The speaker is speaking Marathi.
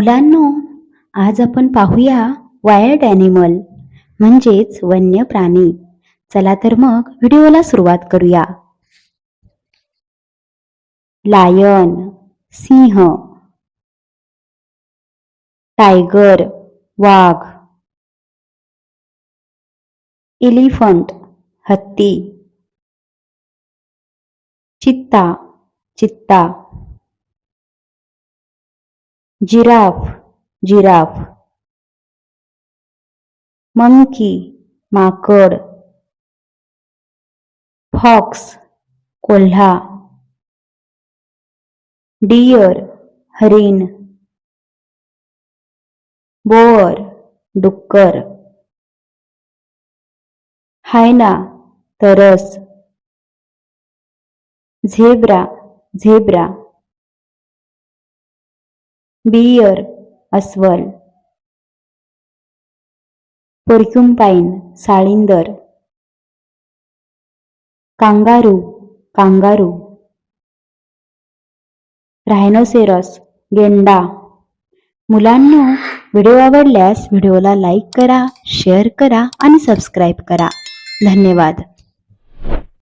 मुलांनो, आज आपण पाहूया वाईल्ड ॲनिमल म्हणजेच वन्य प्राणी. चला तर मग व्हिडिओला सुरुवात करूया. लायन सिंह, टायगर वाघ, एलिफंट हत्ती, चित्ता चित्ता, जिराफ जिराफ, मंकी माकड, फॉक्स कोल्हा, डियर हरिण, बोअर डुक्कर, हायना तरस, झेब्रा झेब्रा, बियर अस्वल, पोर्क्युपाइन साळींदर, कांगारू कांगारू, रायनोसेरॉस गेंडा. मुलांनो, व्हिडिओ आवडल्यास व्हिडिओला लाईक करा, शेअर करा आणि सबस्क्राईब करा. धन्यवाद.